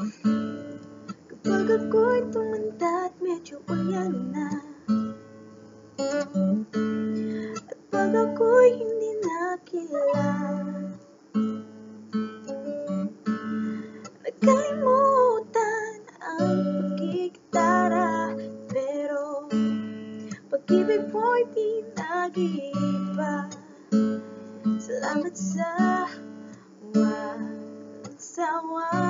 Kapag ako'y tumanda at medyo uyan na, at pag ako'y hindi nakilala, nakalimutan ang pagkikitara, pero pag-ibig mo'y di nag-iiba. Salamat sa walang sawa.